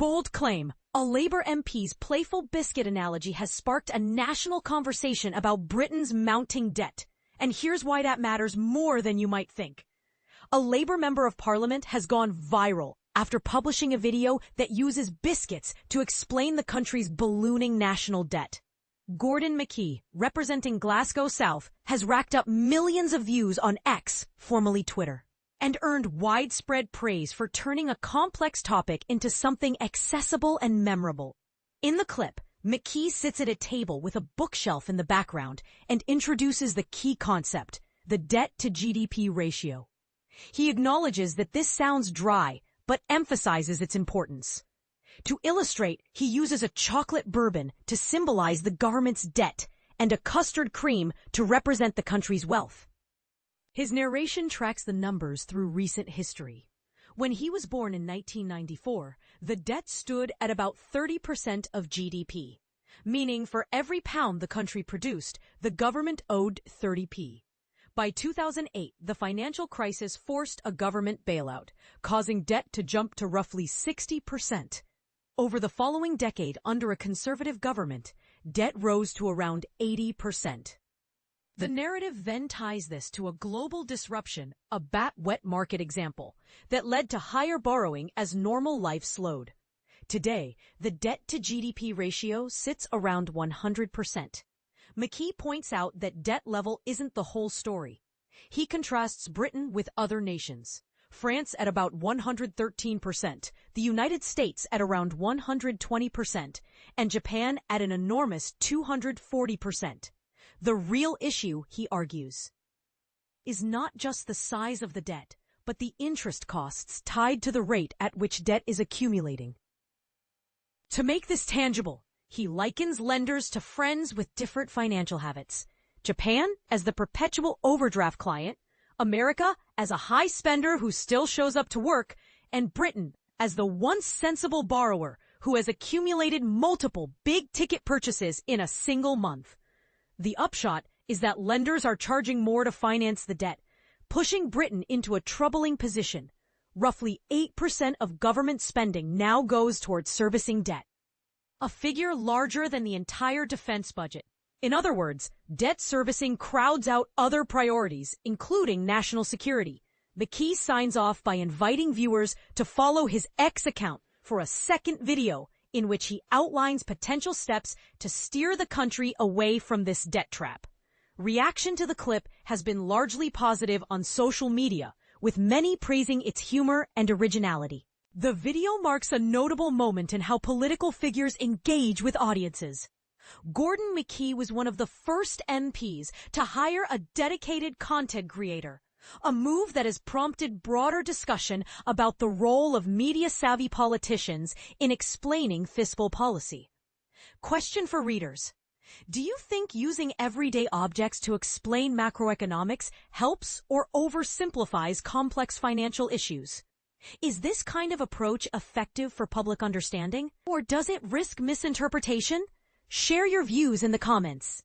Bold claim. A Labour MP's playful biscuit analogy has sparked a national conversation about Britain's mounting debt. And here's why that matters more than you might think. A Labour Member of Parliament has gone viral after publishing a video that uses biscuits to explain the country's ballooning national debt. Gordon McKee, representing Glasgow South, has racked up millions of views on X, formerly Twitter, and earned widespread praise for turning a complex topic into something accessible and memorable. In the clip, McKee sits at a table with a bookshelf in the background and introduces the key concept, the debt-to-GDP ratio. He acknowledges that this sounds dry, but emphasizes its importance. To illustrate, he uses a chocolate bourbon to symbolize the government's debt and a custard cream to represent the country's wealth. His narration tracks the numbers through recent history. When he was born in 1994, the debt stood at about 30% of GDP, meaning for every pound the country produced, the government owed 30p. By 2008, the financial crisis forced a government bailout, causing debt to jump to roughly 60%. Over the following decade, under a conservative government, debt rose to around 80%. The narrative then ties this to a global disruption, a wet market example, that led to higher borrowing as normal life slowed. Today, the debt-to-GDP ratio sits around 100%. McKee points out that debt level isn't the whole story. He contrasts Britain with other nations. France at about 113%, the United States at around 120%, and Japan at an enormous 240%. The real issue, he argues, is not just the size of the debt, but the interest costs tied to the rate at which debt is accumulating. To make this tangible, he likens lenders to friends with different financial habits. Japan as the perpetual overdraft client, America as a high spender who still shows up to work, and Britain as the once sensible borrower who has accumulated multiple big-ticket purchases in a single month. The upshot is that lenders are charging more to finance the debt, pushing Britain into a troubling position. Roughly 8% of government spending now goes towards servicing debt, a figure larger than the entire defense budget. In other words, debt servicing crowds out other priorities, including national security. McKee signs off by inviting viewers to follow his X account for a second video in which he outlines potential steps to steer the country away from this debt trap. Reaction to the clip has been largely positive on social media, with many praising its humor and originality. The video marks a notable moment in how political figures engage with audiences. Gordon McKee was one of the first MPs to hire a dedicated content creator, a move that has prompted broader discussion about the role of media-savvy politicians in explaining fiscal policy. Question for readers. Do you think using everyday objects to explain macroeconomics helps or oversimplifies complex financial issues? Is this kind of approach effective for public understanding, or does it risk misinterpretation? Share your views in the comments.